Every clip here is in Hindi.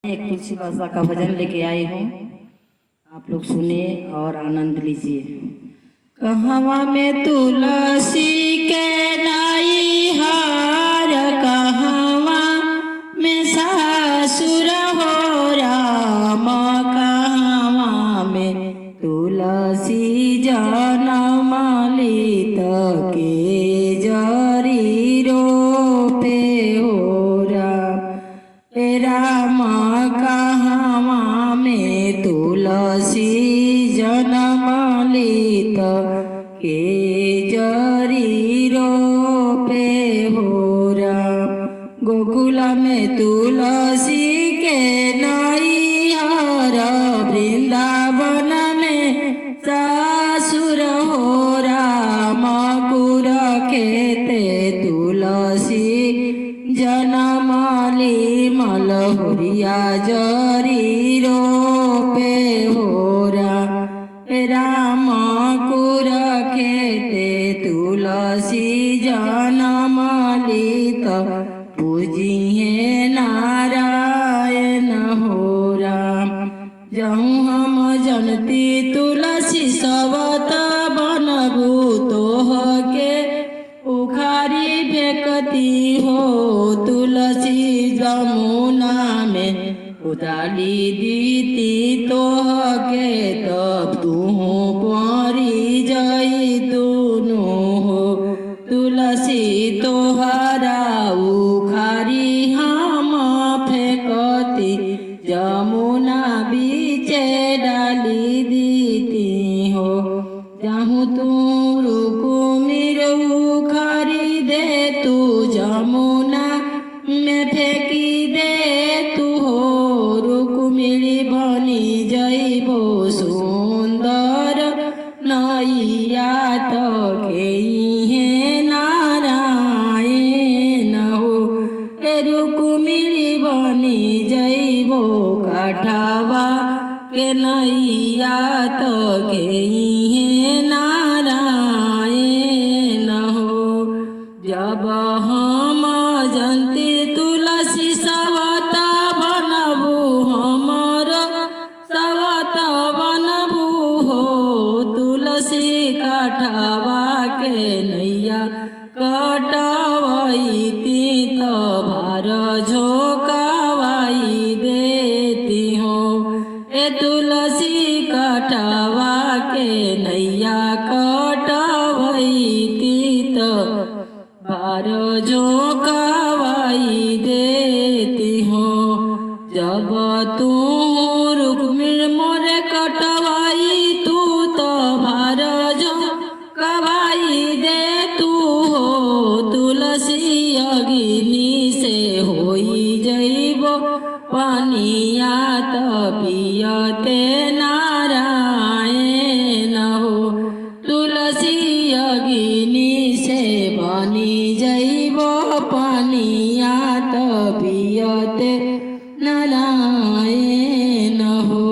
एक तुलसी भाषा का भजन लेके आई हूँ, आप लोग सुनिए और आनंद लीजिए। कहवा में तुलसी के नाई हार, कहवा में सासुर हो राम, कहवा में तुलसी जनम लित के जरी रोपे हो राम, कहवा में तुलसी जनम लित के जरी रोपे हो राम। गोकुल में तुलसी के नैहर, वृंदावन में सासुर हो राम, कुर खेते तुलसी जनम ली मलहुरिया जरी रोपे हो राम, कुर खेते तुलसी जनम लित पूजिए नारायण हो राम। जहूँ हम जनती तुलसी सवत बनबू, तोह के उखारी फेंकती हो, तुलसी जमुना में उदाली दीती तोह के, तब तू परी जई दुनु हो। तुलसी तोहरा उखारी हम फेंकती, जमुना बीचे डाली दीती हो। चाहूँ तू रुकुमिर उखारी दे, तू जमुना में फेंकी दे तू हो, रुकुमिरी बनी जइबो सुंदर नैया तो खेइहे नारायण हो। रुकुमिरी बनी जइबो काठवा के नैया तो खेइहे नारायण हो। जब हम जनती तुलसी सवत बनबू, हमर सवत बनबू हो, तुलसी काठवा के नैया कटवैती तो भार झोंकवाई देती हो। ए तुलसी काठवा के नैया कटवैती तो भार झोंकवाई देती हो। जब तू रुक्मिणी मोरे कटवाई, तू तो भार झोंकवाई दे तू हो, तुलसी अग्नि से होई जइबो पानिया तो पियते नारायण हो। तुलसी अग्नि से बनी जइबो पानिया तो पियते नारायण हो।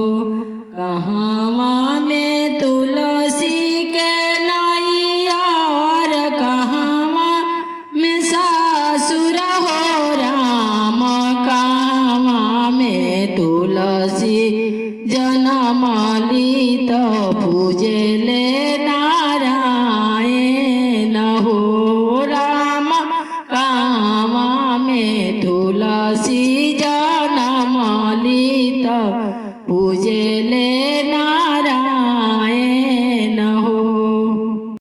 कहवा में तुलसी के नैहर, कहवा में सासुर हो राम, कहवा में तुलसी जनम लित पूजले नारायण हो राम, कहवा में तुलसी जनम लित पूजले